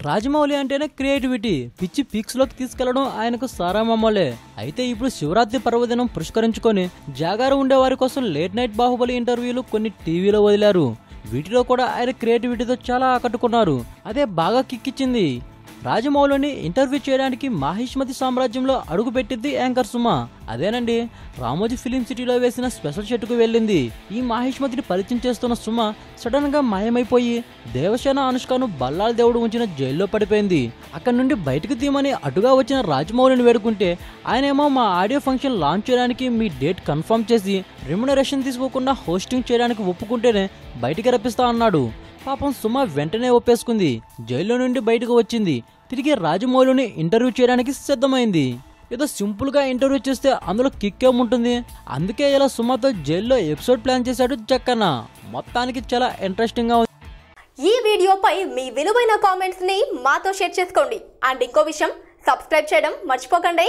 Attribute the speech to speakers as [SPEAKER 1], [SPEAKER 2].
[SPEAKER 1] రాజమౌళి అంటేనే క్రియేటివిటీ, పిచ్చి పీక్స్లోకి తీసుకెళ్లడం ఆయనకు సారామమ్మలే. అయితే ఇప్పుడు శివరాత్రి పర్వదినం పురస్కరించుకొని జాగారం ఉండే వారి కోసం లేట్ నైట్ బాహుబలి ఇంటర్వ్యూలు కొన్ని టీవీలో వదిలారు. వీటిలో కూడా ఆయన క్రియేటివిటీతో చాలా ఆకట్టుకున్నారు. అదే బాగా కిక్కిచ్చింది. రాజమౌళిని ఇంటర్వ్యూ చేయడానికి మాహిష్మతి సామ్రాజ్యంలో అడుగు పెట్టింది యాంకర్ సుమ. అదేనండి, రామోజీ ఫిలిం సిటీలో వేసిన స్పెషల్ షెట్కు వెళ్ళింది. ఈ మాహిష్మతిని పరిచయం చేస్తున్న సుమ సడన్ గా మాయమైపోయి దేవసేన అనుష్కను బల్లాల దేవుడు ఉంచిన జైల్లో పడిపోయింది. అక్కడి నుండి బయటకు తీయమని అటుగా వచ్చిన రాజమౌళిని వేడుకుంటే ఆయనేమో మా ఆడియో ఫంక్షన్ లాంచ్ చేయడానికి మీ డేట్ కన్ఫర్మ్ చేసి రెమ్యునరేషన్ తీసుకోకుండా హోస్టింగ్ చేయడానికి ఒప్పుకుంటేనే బయటికి రప్పిస్తా అన్నాడు. పాపం సుమ వెంటనే ఒప్పేసుకుంది. జైల్లో నుండి బయటకు వచ్చింది. తిరిగి రాజమౌళిని ఇంటర్వ్యూ చేయడానికి సిద్ధమైంది. ఏదో సింపుల్ గా ఇంటర్వ్యూ చేస్తే అందులో కిక్కేముంటుంది. అందుకే ఇలా సుమతో జైల్లో ఎపిసోడ్ ప్లాన్ చేశాడు జక్కన్న. మొత్తానికి చాలా ఇంట్రెస్టింగ్ గా ఉంది.
[SPEAKER 2] ఈ వీడియోపై మీ విలువైన కామెంట్స్ ని మాతో షేర్ చేసుకోండి. అండ్ ఇంకో విషయం, సబ్స్క్రైబ్ చేయడం మర్చిపోకండి.